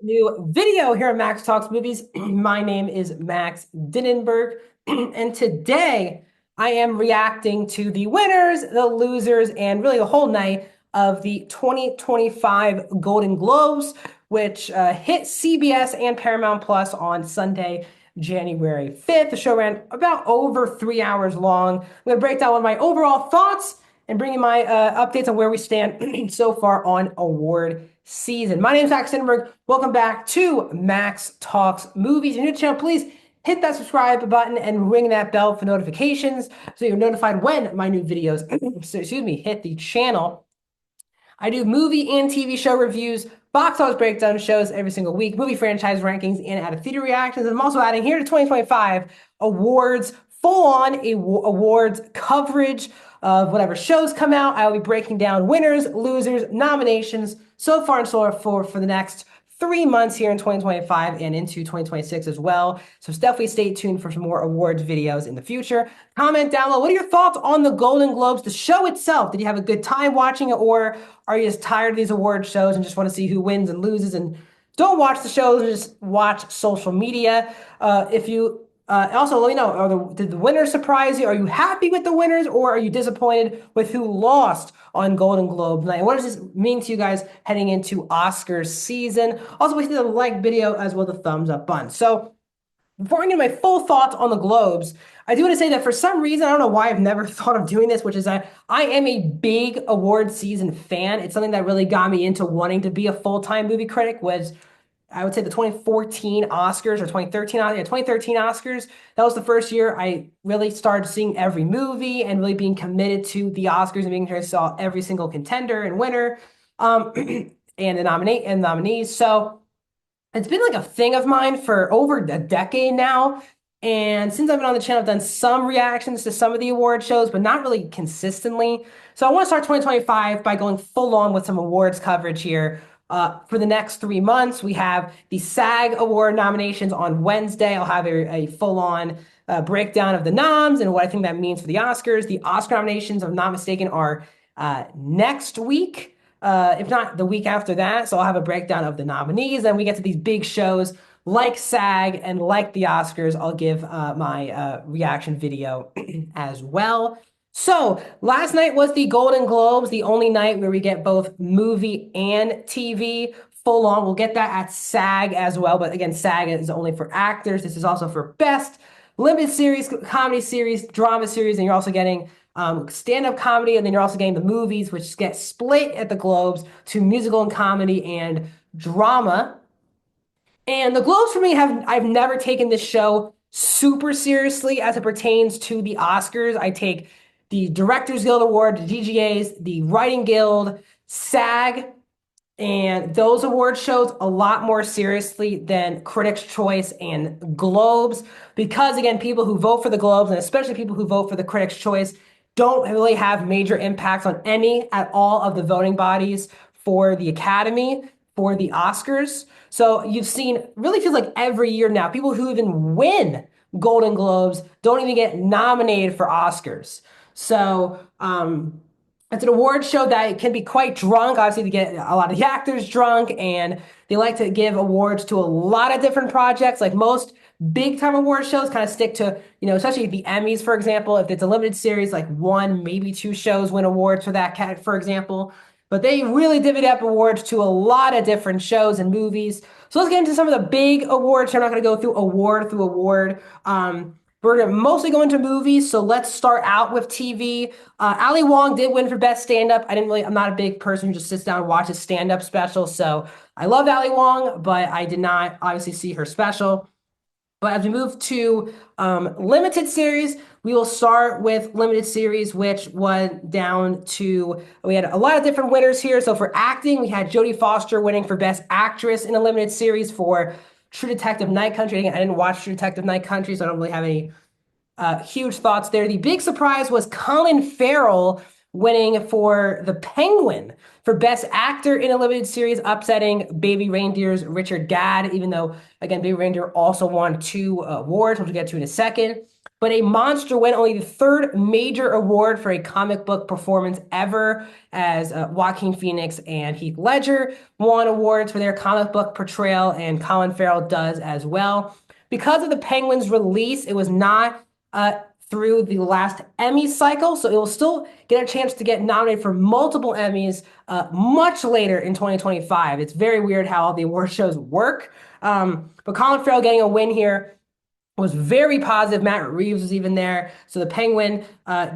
New video here at Max Talks Movies. My name is Max Dinnenberg, and today I am reacting to the winners, the losers, and really the whole night of the 2025 Golden Globes, which hit CBS and Paramount Plus on Sunday, January 5th. The show ran about over 3 hours long. I'm going to break down one of my overall thoughts and bring you my updates on where we stand so far on award season. My name is Max Sindenberg. Welcome back to Max Talks Movies. If you're new to the channel, please hit that subscribe button and ring that bell for notifications so you're notified when my new videos, hit the channel. I do movie and TV show reviews, box office breakdown shows every single week, movie franchise rankings, and out of theater reactions. And I'm also adding here to 2025 awards, full-on awards coverage of whatever shows come out. I will be breaking down winners, losers, nominations, so far and so forth for the next 3 months here in 2025 and into 2026 as well. So definitely stay tuned for some more awards videos in the future. Comment down below. What are your thoughts on the Golden Globes, the show itself? Did you have a good time watching it, or are you just tired of these award shows and just want to see who wins and loses and don't watch the shows and just watch social media? If you also, let me know, did the winners surprise you? Are you happy with the winners, or are you disappointed with who lost on Golden Globe night? What does this mean to you guys heading into Oscars season? Also, please hit the like video as well as the thumbs up button. So before I get my full thoughts on the Globes, I do want to say that for some reason, I don't know why I've never thought of doing this, which is that I am a big award season fan. It's something that really got me into wanting to be a full-time movie critic, was I would say the 2014 Oscars or 2013, yeah, 2013 Oscars. That was the first year I really started seeing every movie and really being committed to the Oscars and making sure I saw every single contender and winner, and the nominees. So it's been like a thing of mine for over a decade now. And since I've been on the channel, I've done some reactions to some of the award shows, but not really consistently. So I want to start 2025 by going full on with some awards coverage here. For the next 3 months, we have the SAG Award nominations on Wednesday. I'll have a full-on breakdown of the noms and what I think that means for the Oscars. The Oscar nominations, if I'm not mistaken, are next week, if not the week after that. So I'll have a breakdown of the nominees. Then we get to these big shows like SAG and like the Oscars. I'll give my reaction video as well. So last night was the Golden Globes, the only night where we get both movie and TV full on. We'll get that at SAG as well. But again, SAG is only for actors. This is also for best limited series, comedy series, drama series, and you're also getting stand-up comedy, and then you're also getting the movies, which get split at the Globes to musical and comedy and drama. And the Globes for me I've never taken this show super seriously as it pertains to the Oscars. I take the Directors Guild Award, the DGAs, the Writing Guild, SAG, and those award shows a lot more seriously than Critics' Choice and Globes, because again, people who vote for the Globes, and especially people who vote for the Critics' Choice, don't really have major impacts on any at all of the voting bodies for the Academy, for the Oscars. So you've seen, really feels like every year now, people who even win Golden Globes don't even get nominated for Oscars. So it's an award show that can be quite drunk. Obviously, to get a lot of the actors drunk, and they like to give awards to a lot of different projects. Like most big time award shows kind of stick to, especially the Emmys, for example, if it's a limited series, like one, maybe two shows win awards for that, for example. But they really divvy up awards to a lot of different shows and movies. So let's get into some of the big awards. I'm not going to go through award. We're going to mostly go into movies, so let's start out with TV. Ali Wong did win for Best Stand-Up. I'm not a big person who just sits down and watches stand-up specials, so I love Ali Wong, but I did not obviously see her special. But as we move to limited series, we will start with limited series, which went down to, we had a lot of different winners here. So for acting, we had Jodie Foster winning for Best Actress in a limited series for True Detective Night Country. Again, I didn't watch True Detective Night Country, so I don't really have any huge thoughts there. The big surprise was Colin Farrell winning for The Penguin for Best Actor in a limited series, upsetting Baby Reindeer's Richard Gadd, even though, again, Baby Reindeer also won 2 awards, which we'll get to in a second. but a monster win, only the third major award for a comic book performance ever, as Joaquin Phoenix and Heath Ledger won awards for their comic book portrayal, and Colin Farrell does as well. Because of the Penguins' release, it was not through the last Emmy cycle, so it will still get a chance to get nominated for multiple Emmys much later in 2025. It's very weird how all the award shows work. But Colin Farrell getting a win here was very positive. Matt Reeves was even there. So the Penguin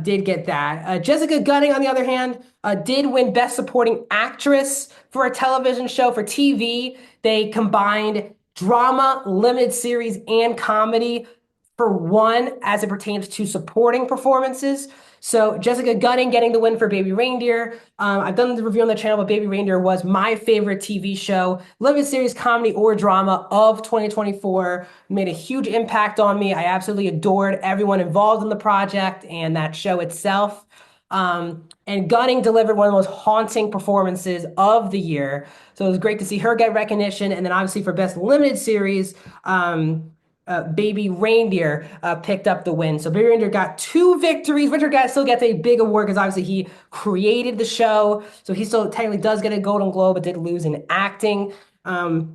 did get that. Jessica Gunning, on the other hand, did win Best Supporting Actress for a television show. For TV, they combined drama, limited series, and comedy for one as it pertains to supporting performances. So Jessica Gunning getting the win for Baby Reindeer. I've done the review on the channel, but Baby Reindeer was my favorite TV show, limited series, comedy, or drama of 2024. Made a huge impact on me. I absolutely adored everyone involved in the project and that show itself. And Gunning delivered one of the most haunting performances of the year. So it was great to see her get recognition. And then obviously for Best Limited Series, Baby Reindeer picked up the win. So Baby Reindeer got 2 victories. Richard still gets a big award because obviously he created the show. So he still technically does get a Golden Globe, but did lose in acting. So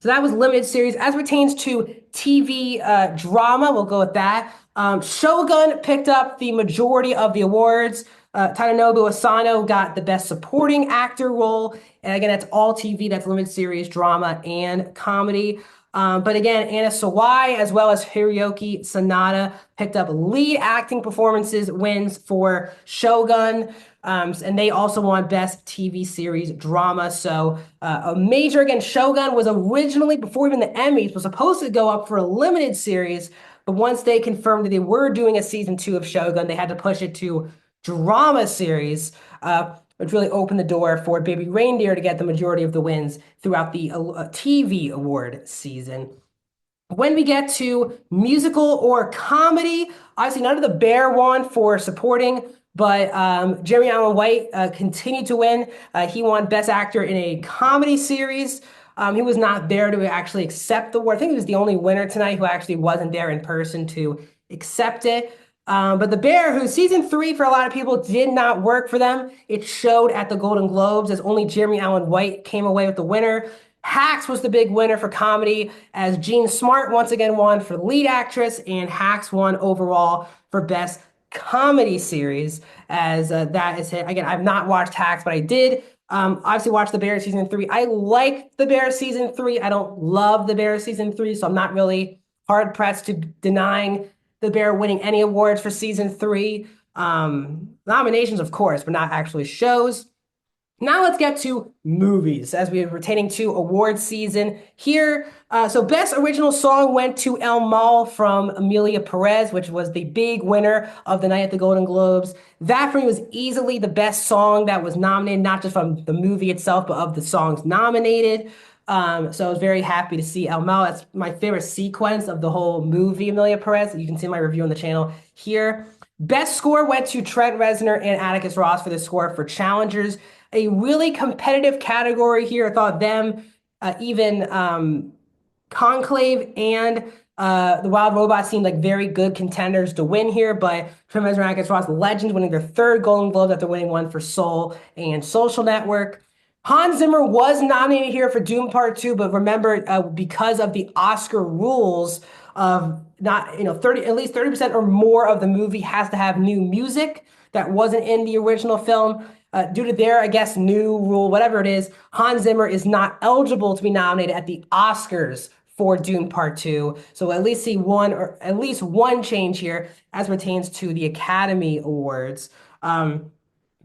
that was limited series. As pertains to TV drama, we'll go with that. Shogun picked up the majority of the awards. Tadanobu Asano got the Best Supporting Actor role. And again, that's all TV, that's limited series, drama, and comedy. But again, Anna Sawai as well as Hiroyuki Sanada picked up lead acting performances wins for Shogun. And they also won Best TV Series Drama. So a major, again, Shogun was originally, before even the Emmys, was supposed to go up for a limited series. But once they confirmed that they were doing a season 2 of Shogun, they had to push it to drama series, which really opened the door for Baby Reindeer to get the majority of the wins throughout the TV award season. When we get to musical or comedy, obviously none of the Bear won for supporting, but Jeremy Allen White continued to win. He won Best Actor in a Comedy Series. He was not there to actually accept the award. I think he was the only winner tonight who actually wasn't there in person to accept it. But The Bear, who season 3 for a lot of people did not work for them, it showed at the Golden Globes as only Jeremy Allen White came away with the winner. Hacks was the big winner for comedy, as Jean Smart once again won for lead actress, and Hacks won overall for Best Comedy Series, as that is it. Again, I've not watched Hacks, but I did obviously watch The Bear season 3. I like The Bear season 3. I don't love The Bear season 3, so I'm not really hard pressed to denying The Bear winning any awards for season 3. Nominations, of course, but not actually shows. Now let's get to movies, as we are pertaining to award season here. So Best Original Song went to El Mal from Emilia Perez, which was the big winner of the night at the Golden Globes. That for me was easily the best song that was nominated, not just from the movie itself, but of the songs nominated. So I was very happy to see El Mal. That's my favorite sequence of the whole movie, Emilia Perez. You can see my review on the channel here. Best score went to Trent Reznor and Atticus Ross for the score for Challengers. A really competitive category here. I thought them, even Conclave and The Wild Robot seemed like very good contenders to win here, but Trent Reznor and Atticus Ross, legends, winning their 3rd Golden Globe after winning one for Soul and Social Network. Hans Zimmer was nominated here for Dune Part 2, but remember, because of the Oscar rules of not, 30, at least 30% or more of the movie has to have new music that wasn't in the original film. Due to their, I guess, new rule, whatever it is, Hans Zimmer is not eligible to be nominated at the Oscars for Dune Part 2. So we'll at least see one, or at least one change here as pertains to the Academy Awards.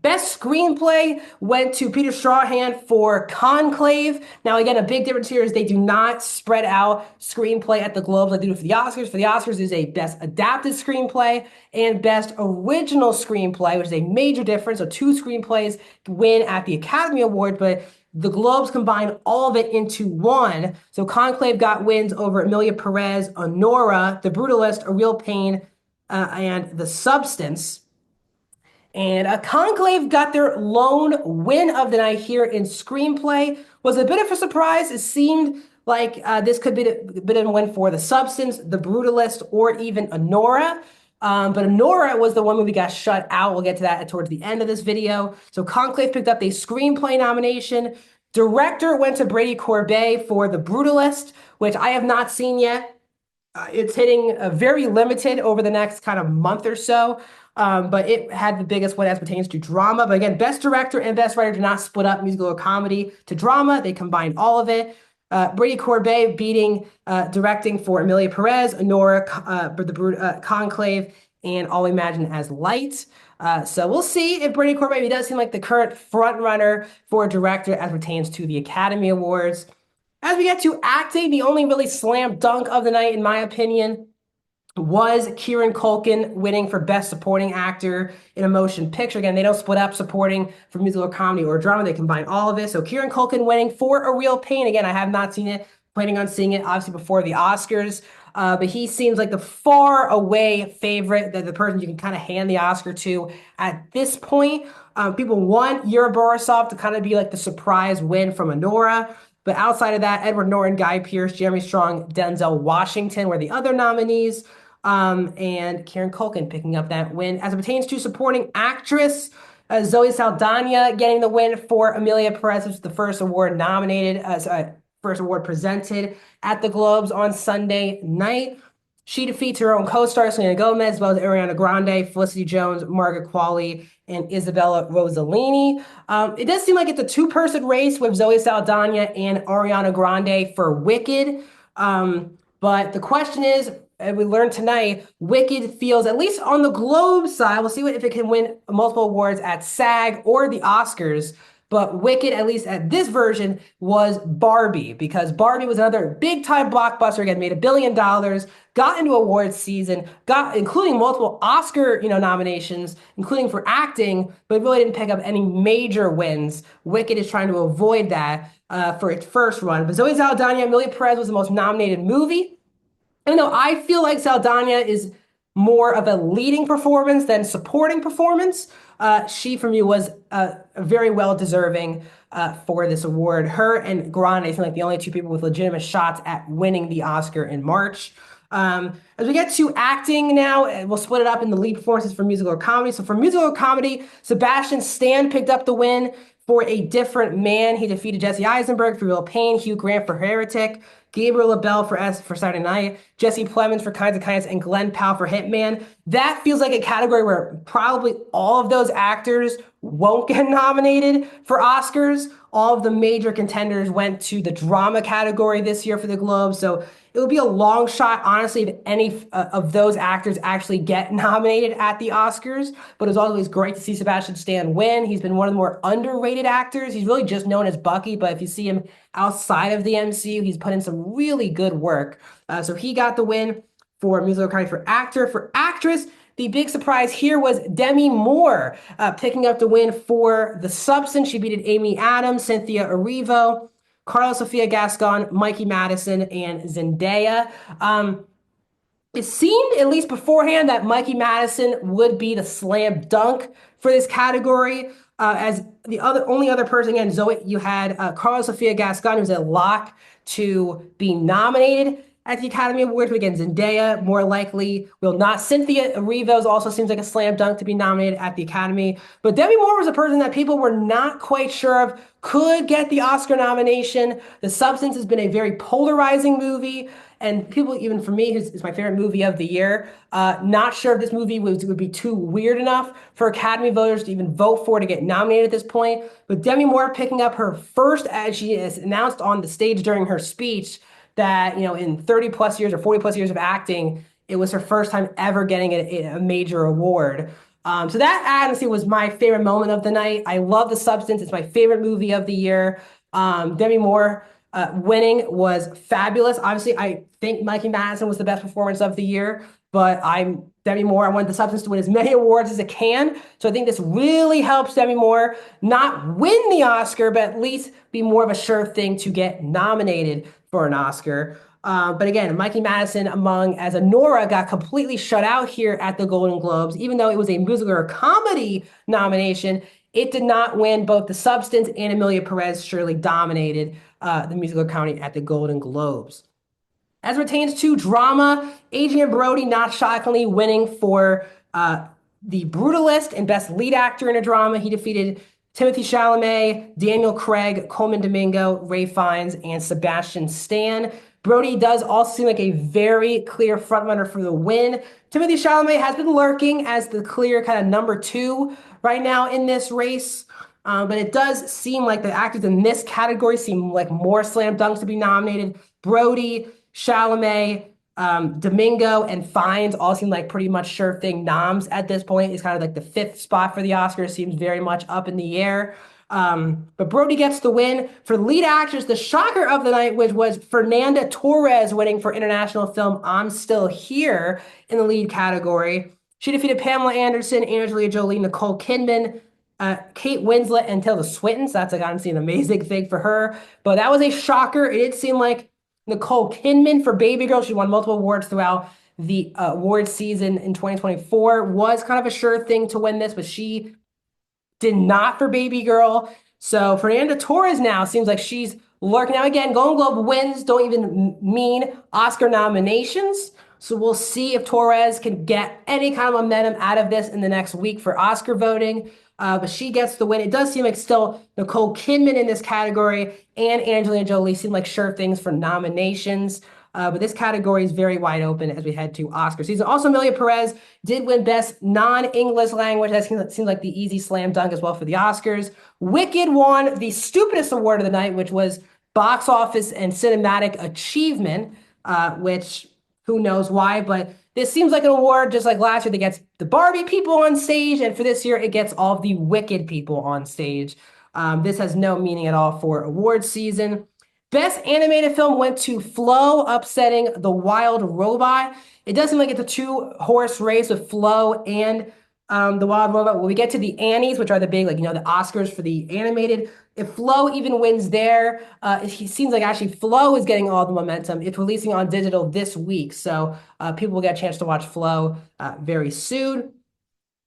Best screenplay went to Peter Strahan for Conclave. Now, again, a big difference here is they do not spread out screenplay at the Globes like they do for the Oscars. For the Oscars, there's a Best Adapted Screenplay and Best Original Screenplay, which is a major difference. So 2 screenplays win at the Academy Award, but the Globes combine all of it into one. So Conclave got wins over Emilia Perez, Honora, The Brutalist, A Real Pain, and The Substance. And Conclave got their lone win of the night here in screenplay. Was a bit of a surprise. It seemed like this could be a bit of a win for The Substance, The Brutalist, or even Honora. But Nora was the one movie got shut out. We'll get to that towards the end of this video. So Conclave picked up a screenplay nomination. Director went to Brady Corbet for The Brutalist, which I have not seen yet. It's hitting very limited over the next kind of month or so. But it had the biggest one as pertains to drama. But again, best director and best writer did not split up musical or comedy to drama. They combined all of it. Brady Corbet beating directing for Emilia Perez, Nora, Conclave, and All We Imagine as Light. So we'll see if Brady Corbet, he does seem like the current front runner for director as pertains to the Academy Awards. As we get to acting, the only really slam dunk of the night, in my opinion, was Kieran Culkin winning for Best Supporting Actor in a Motion Picture. Again, they don't split up supporting for musical comedy or drama. They combine all of it. So Kieran Culkin winning for A Real Pain. Again, I have not seen it. Planning on seeing it, obviously, before the Oscars. But he seems like the far away favorite, the person you can kind of hand the Oscar to at this point. People want Yuri Borisov to kind of be like the surprise win from Anora. But outside of that, Edward Norton, Guy Pearce, Jeremy Strong, Denzel Washington were the other nominees. And Kieran Culkin picking up that win. As it pertains to supporting actress, Zoe Saldana getting the win for Emilia Perez, which is the first award nominated, first award presented at the Globes on Sunday night. She defeats her own co-star, Selena Gomez, as well as Ariana Grande, Felicity Jones, Margaret Qualley, and Isabella Rossellini. It does seem like it's a two-person race with Zoe Saldana and Ariana Grande for Wicked. But the question is, we learned tonight, Wicked feels, at least on the Globe side, we'll see if it can win multiple awards at SAG or the Oscars. But Wicked, at least at this version, was Barbie, because Barbie was another big-time blockbuster. Again, made $1 billion, got into awards season, including multiple Oscar, nominations, including for acting, but really didn't pick up any major wins. Wicked is trying to avoid that for its first run. But Zoe Saldana, Emilia Perez was the most nominated movie. And no, I feel like Saldana is more of a leading performance than supporting performance. She, for me, was very well deserving for this award. Her and Grande seem like the only two people with legitimate shots at winning the Oscar in March. As we get to acting now, we'll split it up in the lead performances for musical or comedy. So for musical or comedy, Sebastian Stan picked up the win for A Different Man. He defeated Jesse Eisenberg for Real Pain, Hugh Grant for Heretic, Gabriel LaBelle for Saturday Night, Jesse Plemons for Kinds of Kindness, and Glenn Powell for Hitman. That feels like a category where probably all of those actors won't get nominated for Oscars. All of the major contenders went to the drama category this year for the Globe. So it would be a long shot, honestly, if any of those actors actually get nominated at the Oscars. But it's always great to see Sebastian Stan win. He's been one of the more underrated actors. He's really just known as Bucky, but if you see him outside of the MCU, he's put in some really good work. So he got the win for musical comedy for actor. For actress, the big surprise here was Demi Moore picking up the win for The Substance. She beat Amy Adams, Cynthia Erivo, Carla Sofia Gascon, Mikey Madison, and Zendaya. It seemed, at least beforehand, that Mikey Madison would be the slam dunk for this category. As the only other person, again, Zoe, you had Carla Sofia Gascon, who's a lock to be nominated at the Academy Awards. But again, Zendaya more likely will not. Cynthia Erivo also seems like a slam dunk to be nominated at the Academy. But Demi Moore was a person that people were not quite sure of could get the Oscar nomination. The Substance has been a very polarizing movie. And people, even for me, who's my favorite movie of the year, not sure if this movie would be too weird enough for Academy voters to even vote for to get nominated at this point. But Demi Moore picking up her first, as she has announced on the stage during her speech, that, in 30 plus years or 40 plus years of acting, it was her first time ever getting a major award. So that honestly was my favorite moment of the night. I love The Substance. It's my favorite movie of the year. Demi Moore winning was fabulous. Obviously, I think Mikey Madison was the best performance of the year, but Demi Moore. I want The Substance to win as many awards as it can. So I think this really helps Demi Moore not win the Oscar, but at least be more of a sure thing to get nominated for an Oscar. But again, Mikey Madison, as Anora, got completely shut out here at the Golden Globes. Even though it was a musical or comedy nomination, it did not win. Both The Substance and Emilia Perez surely dominated the musical or comedy at the Golden Globes. As pertains to drama, Adrien Brody, not shockingly, winning for The Brutalist and Best Lead Actor in a Drama. He defeated Timothée Chalamet, Daniel Craig, Coleman Domingo, Ray Fiennes, and Sebastian Stan. Brody does also seem like a very clear frontrunner for the win. Timothée Chalamet has been lurking as the clear kind of number two right now in this race. But it does seem like the actors in this category seem like more slam dunks to be nominated. Brody, Chalamet, Domingo, and Fiennes all seem like pretty much sure thing noms at this point. It's kind of like the fifth spot for the Oscars, seems very much up in the air. But Brody gets the win. For lead actors, the shocker of the night, which was Fernanda Torres winning for international film I'm Still Here in the lead category. She defeated Pamela Anderson, Angelina Jolie, Nicole Kidman, Kate Winslet, and Tilda Swinton. So that's like honestly an amazing thing for her. But that was a shocker. It did seem like Nicole Kidman for Baby Girl, she won multiple awards throughout the award season in 2024, was kind of a sure thing to win this, but she did not for Baby Girl. So Fernanda Torres now seems like she's lurking. Now again, Golden Globe wins don't even mean Oscar nominations. So we'll see if Torres can get any kind of momentum out of this in the next week for Oscar voting. But she gets the win. It does seem like still Nicole Kidman in this category and Angelina Jolie seem like sure things for nominations. But this category is very wide open as we head to Oscar season. Also, Amelia Perez did win Best Non-English Language. That seems like the easy slam dunk as well for the Oscars. Wicked won the stupidest award of the night, which was Box Office and Cinematic Achievement, which who knows why, but this seems like an award just like last year that gets the Barbie people on stage, and for this year, it gets all of the Wicked people on stage. This has no meaning at all for award season. Best animated film went to Flow, upsetting The Wild Robot. It does seem like it's a two-horse race with Flow and The Wild Robot. When we get to the Annies, which are the big, like, the Oscars for the animated, if Flow even wins there, it seems like actually Flow is getting all the momentum. It's releasing on digital this week, so people will get a chance to watch Flow very soon.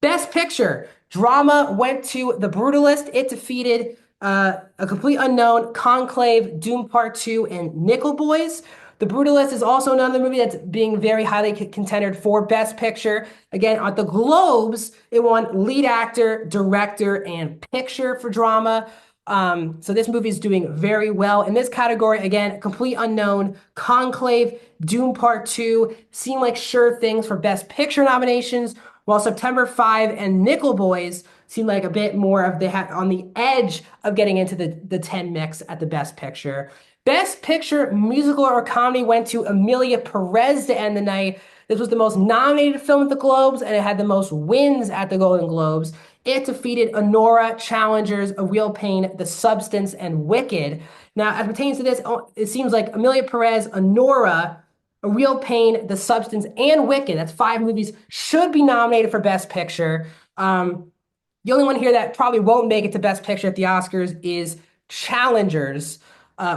Best Picture, drama went to The Brutalist. It defeated a complete unknown, Conclave, Doom Part 2, and Nickel Boys. The Brutalist is also another movie that's being very highly contendered for Best Picture. Again, at the Globes, it won Lead Actor, Director, and Picture for drama. So this movie is doing very well. In this category, again, complete unknown, Conclave, Doom Part 2 seem like sure things for Best Picture nominations, while September 5 and Nickel Boys seem like a bit more of on the edge of getting into the 10 mix at the Best Picture. Best Picture musical or comedy went to Amelia Perez to end the night. This was the most nominated film at the Globes, and it had the most wins at the Golden Globes. It defeated Anora, Challengers, A Real Pain, The Substance, and Wicked. Now, as pertains to this, it seems like Amelia Perez, Anora, A Real Pain, The Substance, and Wicked, that's 5 movies, should be nominated for Best Picture. The only one here that probably won't make it to Best Picture at the Oscars is Challengers,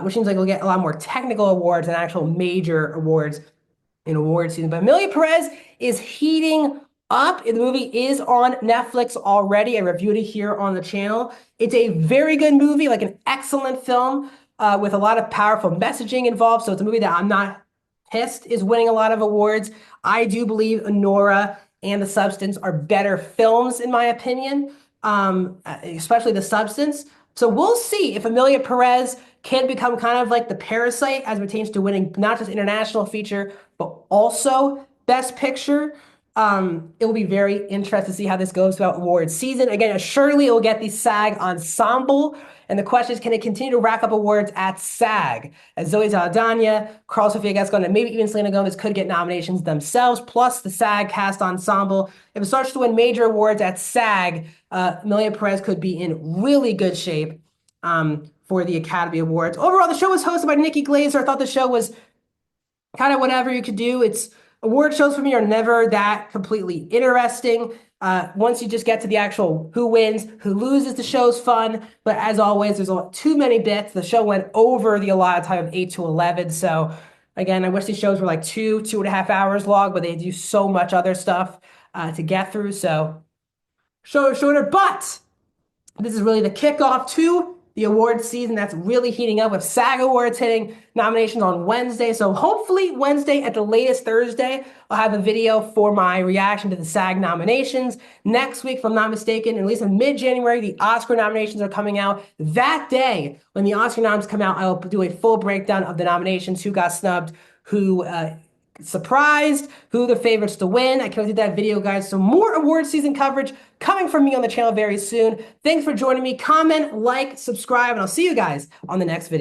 which seems like it'll get a lot more technical awards than actual major awards in award season. But Amelia Perez is heating up. The movie is on Netflix already. I reviewed it here on the channel. It's a very good movie, like an excellent film with a lot of powerful messaging involved. So it's a movie that I'm not pissed is winning a lot of awards. I do believe Anora and The Substance are better films, in my opinion, especially The Substance. So we'll see if Amelia Perez can become kind of like the Parasite as it pertains to winning not just international feature, but also Best Picture. It will be very interesting to see how this goes throughout award season. Again, surely it will get the SAG Ensemble. And the question is, can it continue to rack up awards at SAG? As Zoe Saldana, Carl Sofia Gascon, and maybe even Selena Gomez could get nominations themselves, plus the SAG Cast Ensemble. If it starts to win major awards at SAG, Amelia Perez could be in really good shape for the Academy Awards. Overall, the show was hosted by Nikki Glaser. I thought the show was kind of whatever you could do. Award shows for me are never that completely interesting. Once you just get to the actual who wins, who loses, the show's fun. But as always, there's too many bits. The show went over the allotted time of 8 to 11. So again, I wish these shows were like 2.5 hours long, but they do so much other stuff to get through. So shorter, but this is really the kickoff to the award season that's really heating up with SAG Awards hitting nominations on Wednesday. So hopefully Wednesday at the latest Thursday, I'll have a video for my reaction to the SAG nominations. Next week, if I'm not mistaken, at least in mid-January, the Oscar nominations are coming out. That day, when the Oscar noms come out, I'll do a full breakdown of the nominations, who got snubbed, who surprised, who the favorites to win. I can't wait to do that video, guys. So more award season coverage coming from me on the channel very soon. Thanks for joining me. Comment, like, subscribe, and I'll see you guys on the next video.